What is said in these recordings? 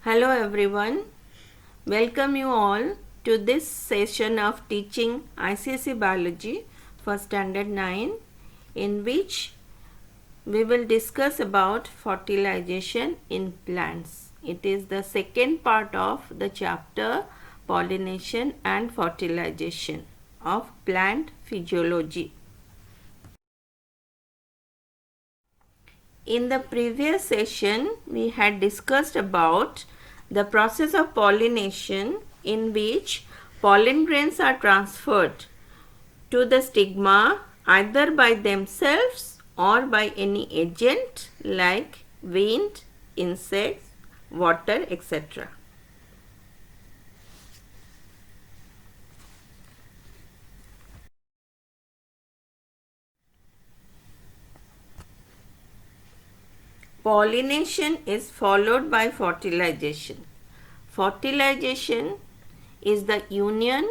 Hello everyone, welcome you all to this session of teaching ICSE Biology for Standard 9, in which we will discuss about fertilization in plants. It is the second part of the chapter Pollination and Fertilization of Plant Physiology. In the previous session, we had discussed about the process of pollination in which pollen grains are transferred to the stigma either by themselves or by any agent like wind, insects, water, etc. Pollination is followed by fertilization. Fertilization is the union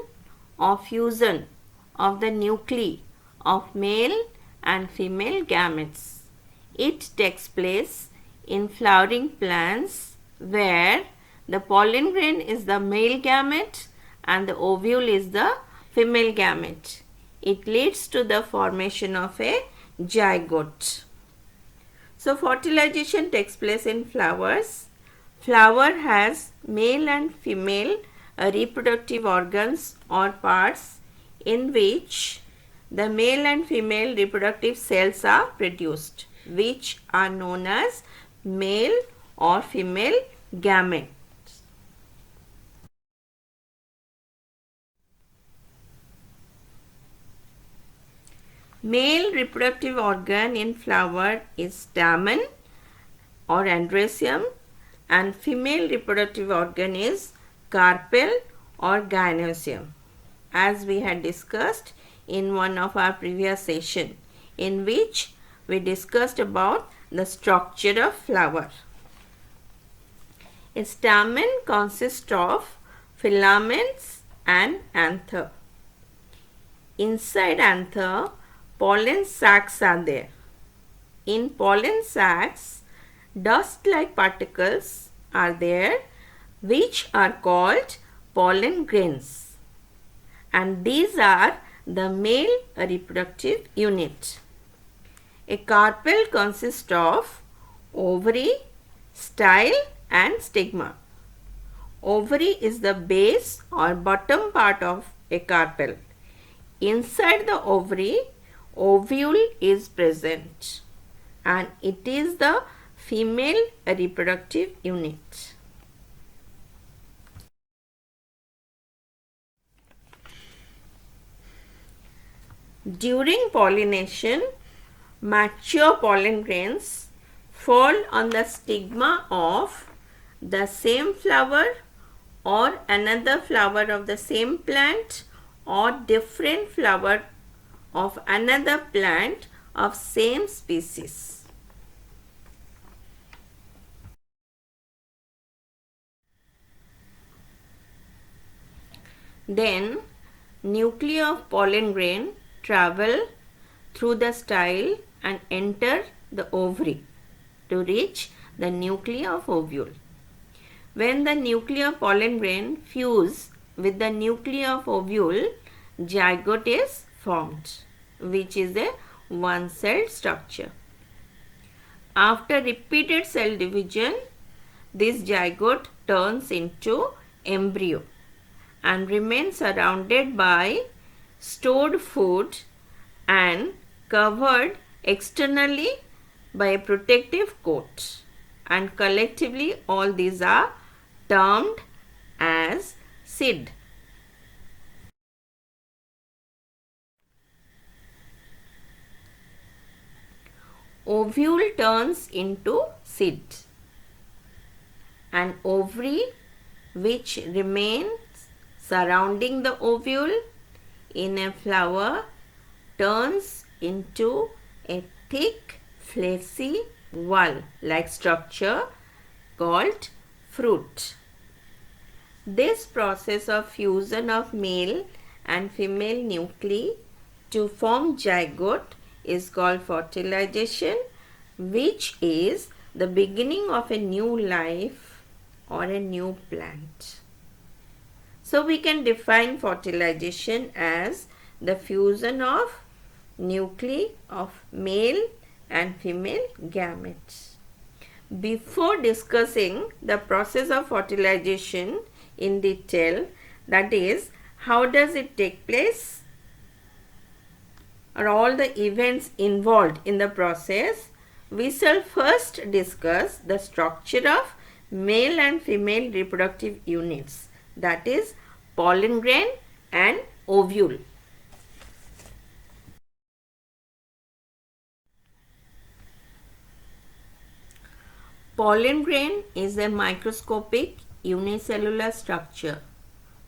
or fusion of the nuclei of male and female gametes. It takes place in flowering plants where the pollen grain is the male gamete and the ovule is the female gamete. It leads to the formation of a zygote. So fertilization takes place in flowers. Flower has male and female reproductive organs or parts in which the male and female reproductive cells are produced, which are known as male or female gametes. Male reproductive organ in flower is stamen or androecium, and female reproductive organ is carpel or gynoecium, as we had discussed in one of our previous session, in which we discussed about the structure of flower. A stamen consists of filaments and anther. Inside anther, pollen sacs are there. In pollen sacs, dust-like particles are there, which are called pollen grains, and these are the male reproductive unit. A carpel consists of ovary, style and stigma. Ovary is the base or bottom part of a carpel. Inside the ovary, ovule is present, and it is the female reproductive unit. During pollination, mature pollen grains fall on the stigma of the same flower or another flower of the same plant or different flower of another plant of same species. Then nuclei of pollen grain travel through the style and enter the ovary to reach the nuclei of ovule. When the nuclei of pollen grain fuse with the nuclei of ovule, zygote is formed, which is a one-celled structure. After repeated cell division, this zygote turns into embryo and remains surrounded by stored food and covered externally by a protective coat, and collectively all these are termed as seed. Ovule turns into seed, and ovary, which remains surrounding the ovule in a flower, turns into a thick fleshy wall-like structure called fruit. This process of fusion of male and female nuclei to form zygote is called fertilization, which is the beginning of a new life or a new plant. So we can define fertilization as the fusion of nuclei of male and female gametes. Before discussing the process of fertilization in detail, that is, how does it take place, or all the events involved in the process, we shall first discuss the structure of male and female reproductive units, that is, pollen grain and ovule. Pollen grain is a microscopic unicellular structure.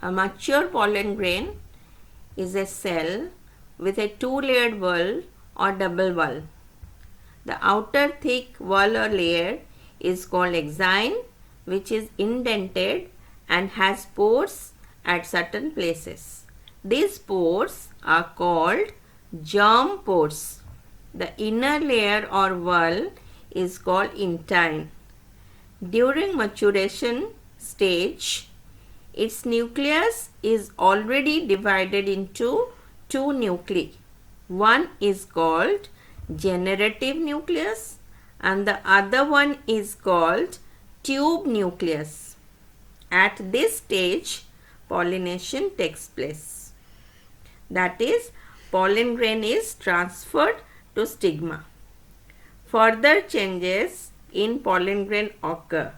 A mature pollen grain is a cell with a two-layered wall or double wall. The outer thick wall or layer is called exine, which is indented and has pores at certain places. These pores are called germ pores. The inner layer or wall is called intine. During maturation stage, its nucleus is already divided into two nuclei. One is called generative nucleus and the other one is called tube nucleus. At this stage, pollination takes place. That is, pollen grain is transferred to stigma. Further changes in pollen grain occur.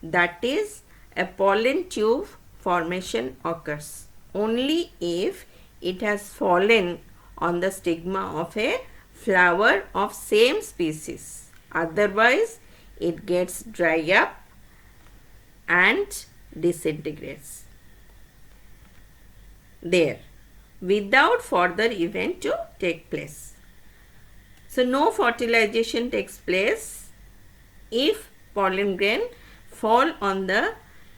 That is, a pollen tube formation occurs only if it has fallen on the stigma of a flower of same species. Otherwise, it gets dry up and disintegrates there without further event to take place. So, no fertilization takes place if pollen grain fall on the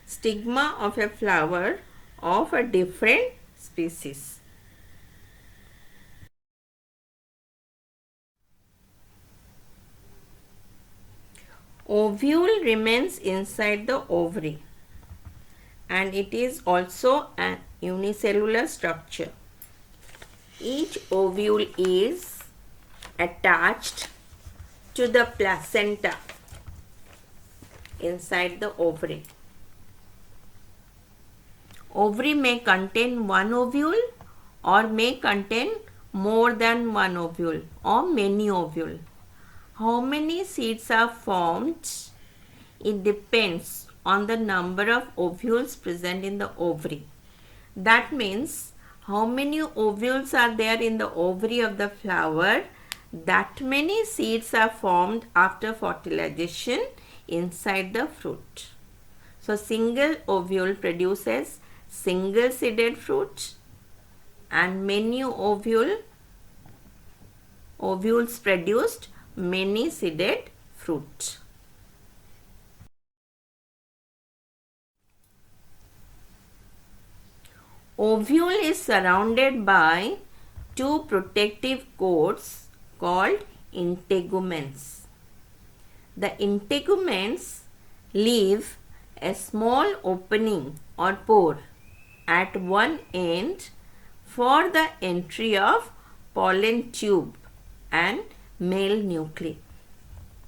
stigma of a flower of a different species. Ovule remains inside the ovary and it is also a unicellular structure. Each ovule is attached to the placenta inside the ovary. Ovary may contain one ovule or may contain more than one ovule or many ovule. How many seeds are formed? It depends on the number of ovules present in the ovary. That means how many ovules are there in the ovary of the flower, that many seeds are formed after fertilization inside the fruit. So, single ovule produces single seeded fruit and many ovules produced many seeded fruit. Ovule is surrounded by two protective coats called integuments. The integuments leave a small opening or pore at one end for the entry of pollen tube and male nuclei.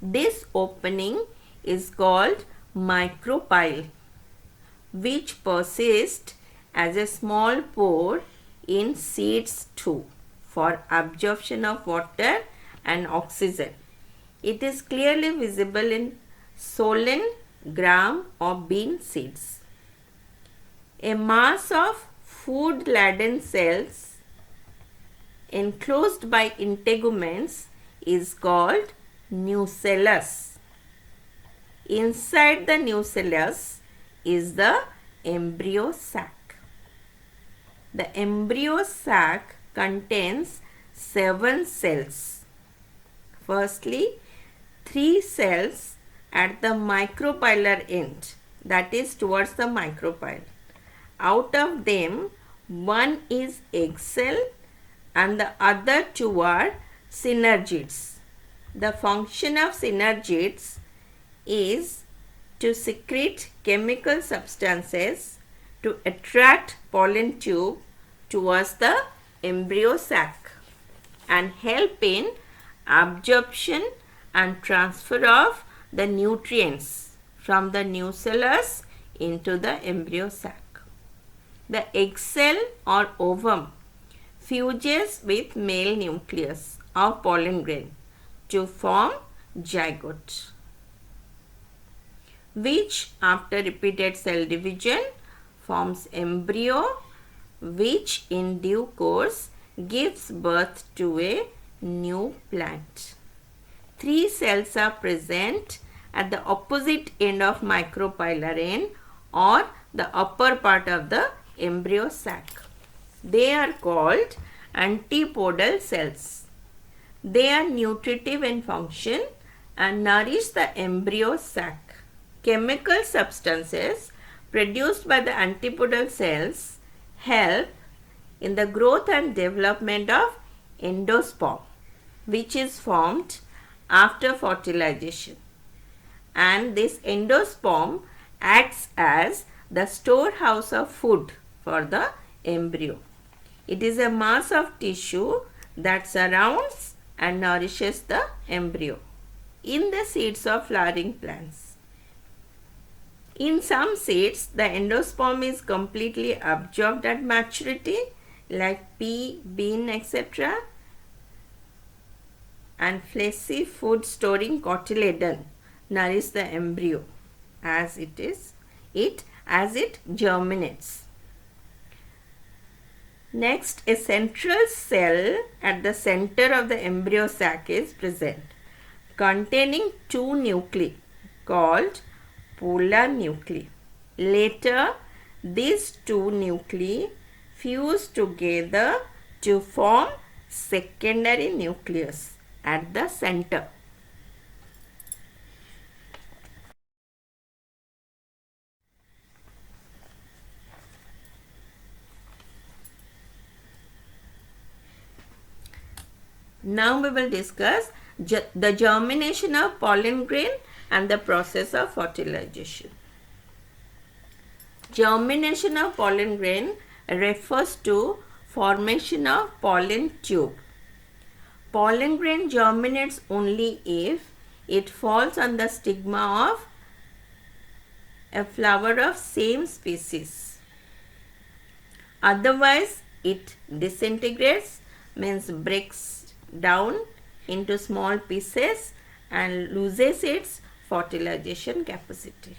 This opening is called micropyle, which persists as a small pore in seeds too for absorption of water and oxygen. It is clearly visible in solen, gram or bean seeds. A mass of food-laden cells enclosed by integuments is called nucellus. Inside the nucellus is the embryo sac. The embryo sac contains 7 cells. Firstly, 3 cells at the micropylar end, that is towards the micropyle. Out of them, one is egg cell and the other 2 are synergids. The function of synergids is to secrete chemical substances to attract pollen tube towards the embryo sac and help in absorption and transfer of the nutrients from the nucellus into the embryo sac. The egg cell or ovum fuses with male nucleus of pollen grain to form zygote, which after repeated cell division forms embryo, which in due course gives birth to a new plant. 3 cells are present at the opposite end of micropylorene or the upper part of the embryo sac. They are called antipodal cells. They are nutritive in function and nourish the embryo sac. Chemical substances produced by the antipodal cells help in the growth and development of endosperm, which is formed after fertilization. And this endosperm acts as the storehouse of food for the embryo. It is a mass of tissue that surrounds and nourishes the embryo in the seeds of flowering plants. In some seeds, the endosperm is completely absorbed at maturity, like pea, bean, etc. And fleshy food storing cotyledon nourish the embryo as it germinates. Next, a central cell at the center of the embryo sac is present, containing 2 nuclei called polar nuclei. Later, these 2 nuclei fuse together to form secondary nucleus at the center. Now we will discuss the germination of pollen grain and the process of fertilization. Germination of pollen grain refers to formation of pollen tube. Pollen grain germinates only if it falls on the stigma of a flower of same species. Otherwise, it disintegrates, means breaks down into small pieces and loses its fertilization capacity,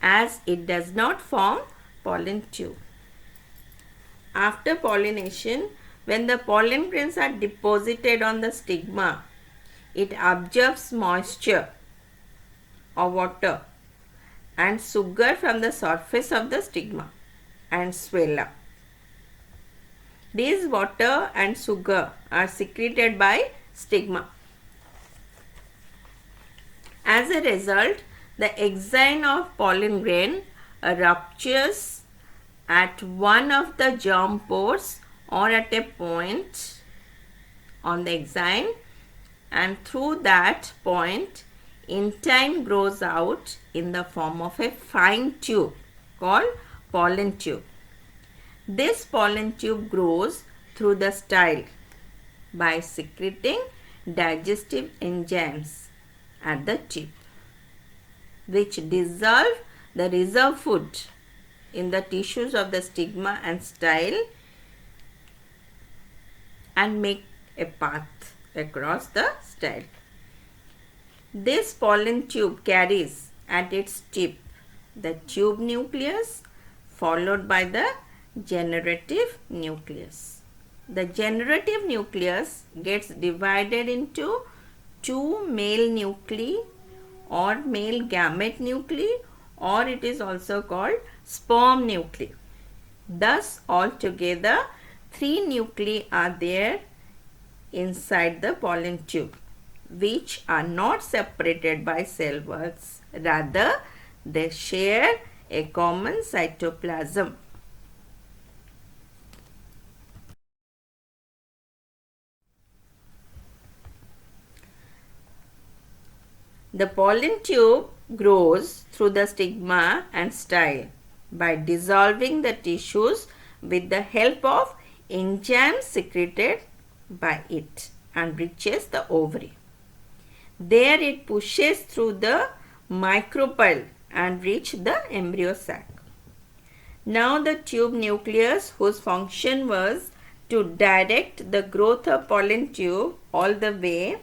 as it does not form pollen tube. After pollination, when the pollen grains are deposited on the stigma, it absorbs moisture or water and sugar from the surface of the stigma and swell up. These water and sugar are secreted by stigma. As a result, the exine of pollen grain ruptures at one of the germ pores or at a point on the exine, and through that point intine grows out in the form of a fine tube called pollen tube. This pollen tube grows through the style by secreting digestive enzymes at the tip, which dissolve the reserve food in the tissues of the stigma and style and make a path across the style. This pollen tube carries at its tip the tube nucleus followed by the generative nucleus. The generative nucleus gets divided into 2 male nuclei or male gamete nuclei, or it is also called sperm nuclei. Thus, altogether 3 nuclei are there inside the pollen tube, which are not separated by cell walls. Rather, they share a common cytoplasm. The pollen tube grows through the stigma and style by dissolving the tissues with the help of enzymes secreted by it and reaches the ovary. There it pushes through the micropyle and reaches the embryo sac. Now the tube nucleus, whose function was to direct the growth of pollen tube all the way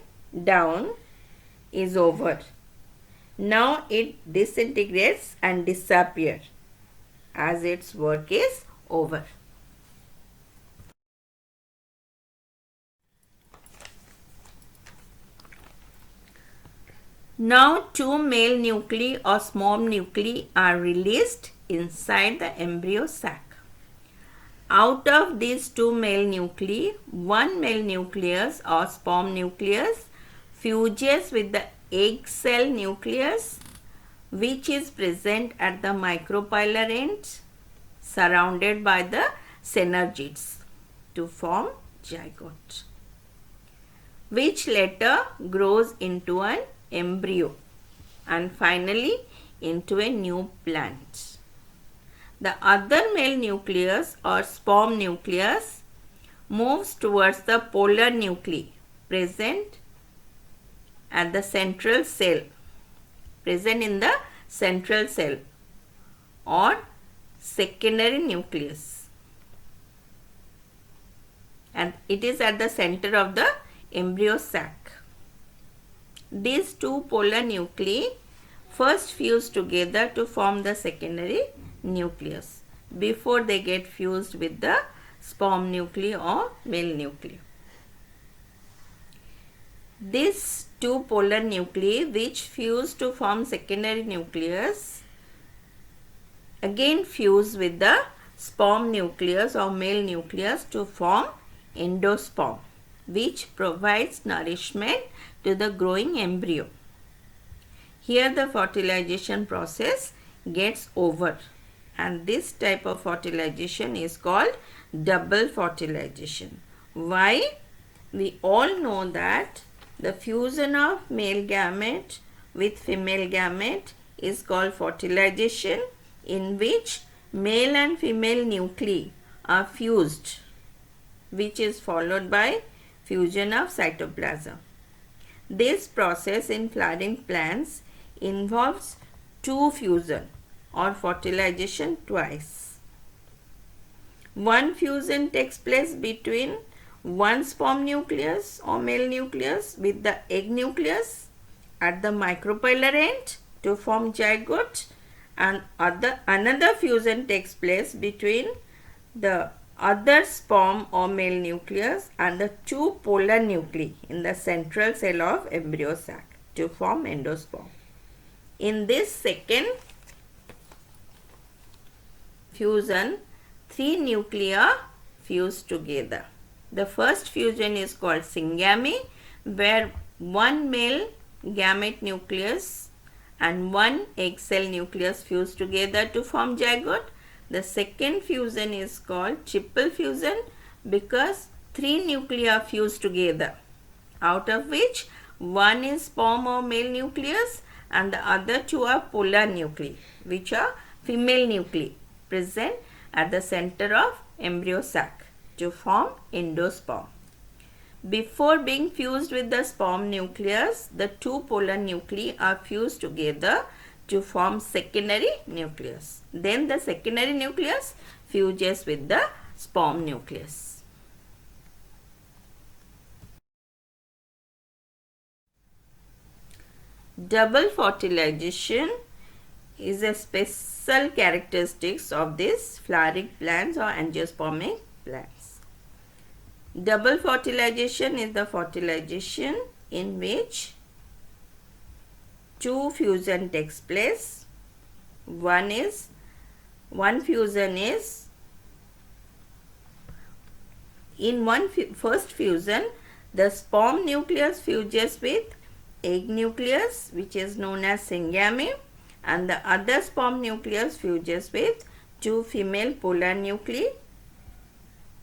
down, is over. Now it disintegrates and disappears as its work is over. Now two male nuclei or sperm nuclei are released inside the embryo sac. Out of these two male nuclei, one male nucleus or sperm nucleus fuses with the egg cell nucleus, which is present at the micropylar end, surrounded by the synergids, to form zygote, which later grows into an embryo and finally into a new plant. The other male nucleus or sperm nucleus moves towards the polar nuclei present at the central cell, present in the central cell or secondary nucleus, and it is at the center of the embryo sac. These two polar nuclei first fuse together to form the secondary nucleus before they get fused with the sperm nuclei or male nuclei. These two polar nuclei which fuse to form secondary nucleus again fuse with the sperm nucleus or male nucleus to form endosperm, which provides nourishment to the growing embryo. Here the fertilization process gets over, and this type of fertilization is called double fertilization. Why? We all know that the fusion of male gamete with female gamete is called fertilization, in which male and female nuclei are fused, which is followed by fusion of cytoplasm. This process in flowering plants involves two fusion or fertilization twice. One fusion takes place between one sperm nucleus or male nucleus with the egg nucleus at the micropylar end to form zygote, and another fusion takes place between the other sperm or male nucleus and the two polar nuclei in the central cell of embryo sac to form endosperm. In this second fusion, three nuclei fuse together. The first fusion is called syngamy, where one male gamete nucleus and one egg cell nucleus fuse together to form zygote. The second fusion is called triple fusion because three nuclei are fused together, out of which one is sperm or male nucleus and the other two are polar nuclei, which are female nuclei present at the center of embryo sac to form endosperm. Before being fused with the sperm nucleus, the two polar nuclei are fused together to form secondary nucleus. Then the secondary nucleus fuses with the sperm nucleus. Double fertilization is a special characteristics of these flowering plants or angiospermic plants. Double fertilization is the fertilization in which two fusion takes place. One fusion is in first fusion, the sperm nucleus fuses with egg nucleus, which is known as syngamy, and the other sperm nucleus fuses with two female polar nuclei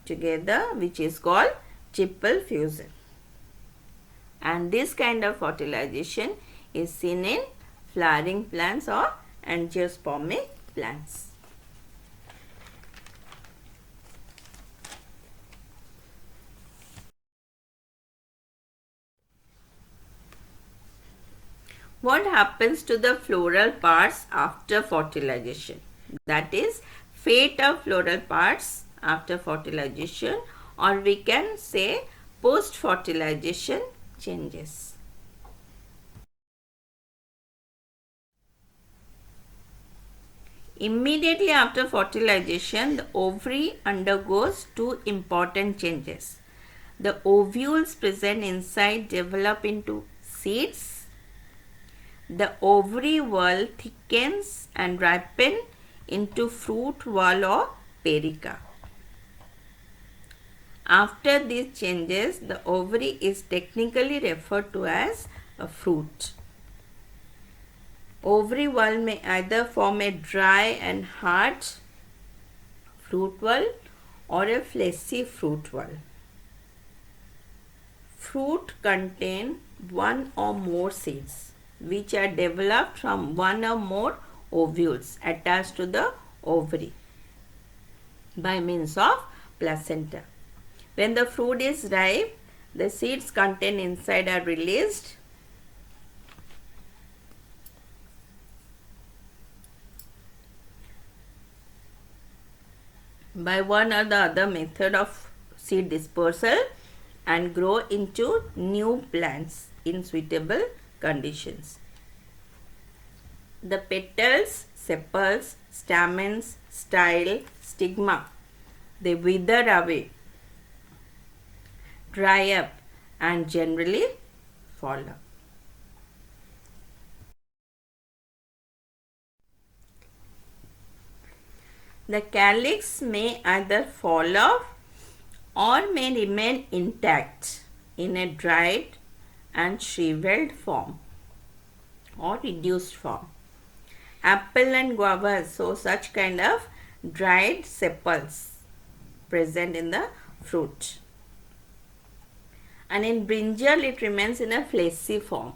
together, which is called triple fusion. And this kind of fertilization is seen in flowering plants or angiospermic plants. What happens to the floral parts after fertilization? That is, fate of floral parts after fertilization, or we can say post fertilization changes. Immediately after fertilization, the ovary undergoes two important changes. The ovules present inside develop into seeds. The ovary wall thickens and ripens into fruit wall or pericarp. After these changes, the ovary is technically referred to as a fruit. Ovary wall may either form a dry and hard fruit wall or a fleshy fruit wall. Fruit contain one or more seeds which are developed from one or more ovules attached to the ovary by means of placenta. When the fruit is ripe, the seeds contained inside are released by one or the other method of seed dispersal and grow into new plants in suitable conditions. The petals, sepals, stamens, style, stigma, they wither away, dry up and generally fall up. The calyx may either fall off or may remain intact in a dried and shriveled form or reduced form. Apple and guava show such kind of dried sepals present in the fruit. And in brinjal it remains in a fleshy form.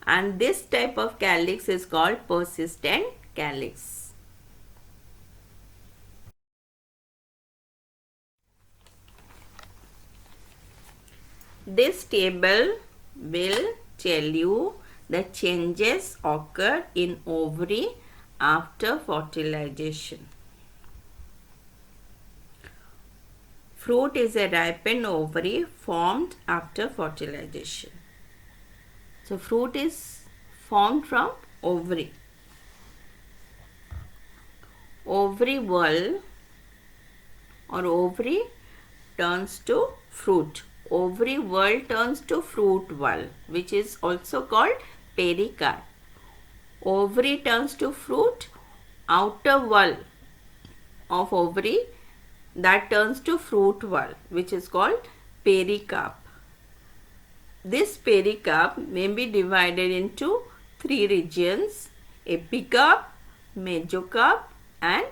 And this type of calyx is called persistent calyx. This table will tell you the changes occur in ovary after fertilization. Fruit is a ripened ovary formed after fertilization. So, fruit is formed from ovary. Ovary wall or ovary turns to fruit. Ovary wall turns to fruit wall, which is also called pericarp. Ovary turns to fruit, outer wall of ovary that turns to fruit wall, which is called pericarp. This pericarp may be divided into three regions: epicarp, mesocarp and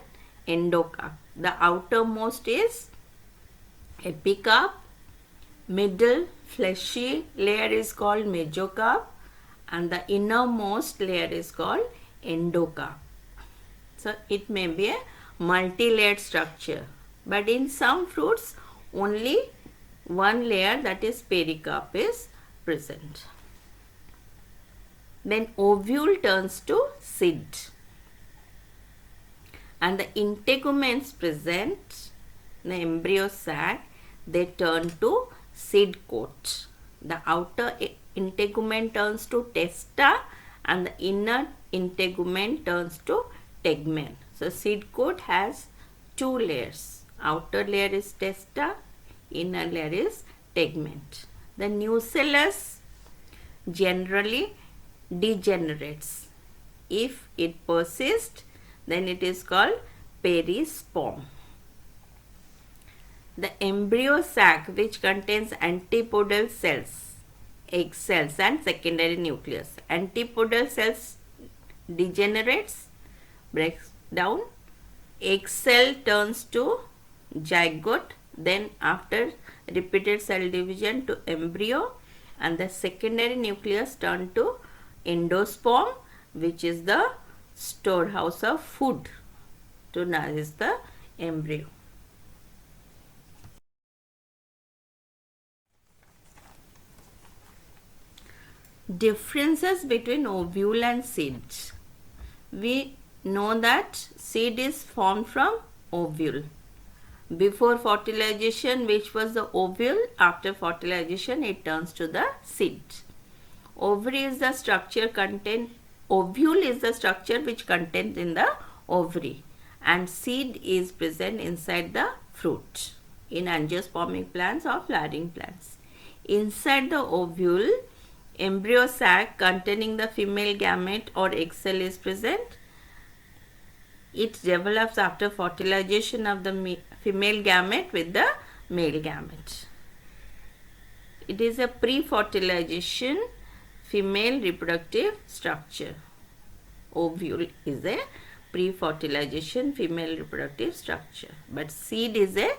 endocarp. The outermost is epicarp. Middle fleshy layer is called mesocarp and the innermost layer is called endocarp. So it may be a multi-layered structure, but in some fruits only one layer, that is pericarp, is present. Then ovule turns to seed and the integuments present in the embryo sac, they turn to seed coat. The outer integument turns to testa and the inner integument turns to tegmen. So seed coat has two layers. Outer layer is testa, inner layer is tegment. The nucellus generally degenerates. If it persists, then it is called perisperm. The embryo sac, which contains antipodal cells, egg cells and secondary nucleus. Antipodal cells degenerates, breaks down. Egg cell turns to zygote, then after repeated cell division to embryo, and the secondary nucleus turn to endosperm, which is the storehouse of food to nourish the embryo. Differences between ovule and seed. We know that seed is formed from ovule. Before fertilization, which was the ovule, after fertilization it turns to the seed. Ovary is the structure contained, ovule is the structure which contains in the ovary, and seed is present inside the fruit in angiospermic plants or flowering plants. Inside the ovule, embryo sac containing the female gamete or egg cell is present. It develops after fertilization of the female gamete with the male gamete. It is a pre-fertilization female reproductive structure. Ovule is a pre-fertilization female reproductive structure, but seed is a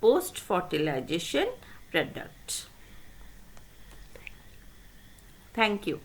post-fertilization product. Thank you.